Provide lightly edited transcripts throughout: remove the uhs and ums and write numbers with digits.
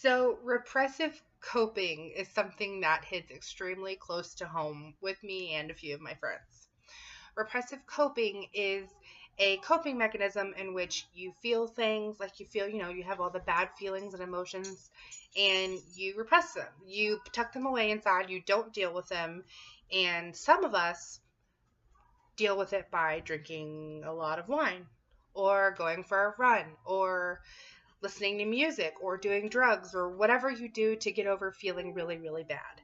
So, repressive coping is something that hits extremely close to home with me and a few of my friends. Repressive coping is a coping mechanism in which you feel things like you have all the bad feelings and emotions and you repress them. You tuck them away inside, you don't deal with them. And some of us deal with it by drinking a lot of wine or going for a run or listening to music or doing drugs or whatever you do to get over feeling really, really bad.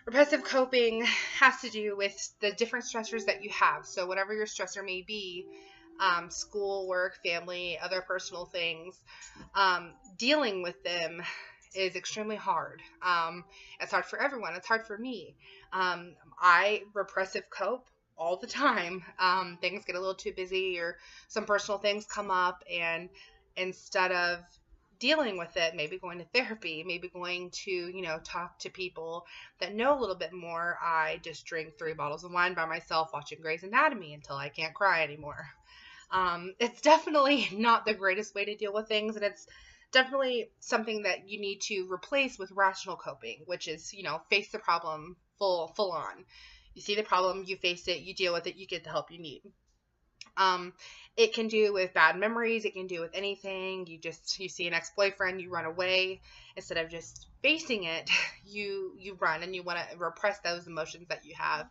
Repressive coping has to do with the different stressors that you have. So, whatever your stressor may be, school, work, family, other personal things, dealing with them is extremely hard. It's hard for everyone. It's hard for me. I repressive cope all the time. Things get a little too busy or some personal things come up, and instead of dealing with it, maybe going to therapy, maybe going to, talk to people that know a little bit more, I just drink 3 bottles of wine by myself watching Grey's Anatomy until I can't cry anymore. It's definitely not the greatest way to deal with things, and it's definitely something that you need to replace with rational coping, which is, face the problem full on. You see the problem, you face it, you deal with it, you get the help you need. Um, it can do with bad memories. It can do with anything. You see an ex-boyfriend, you run away instead of just facing it. You run and you want to repress those emotions that you have.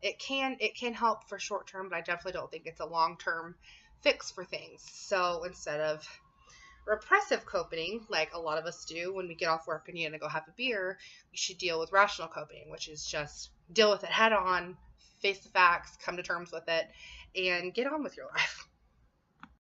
It can help for short term, but I definitely don't think it's a long term fix for things. So instead of repressive coping, like a lot of us do when we get off work and you want to go have a beer, you should deal with rational coping, which is just deal with it head on, face the facts, come to terms with it, and get on with your life.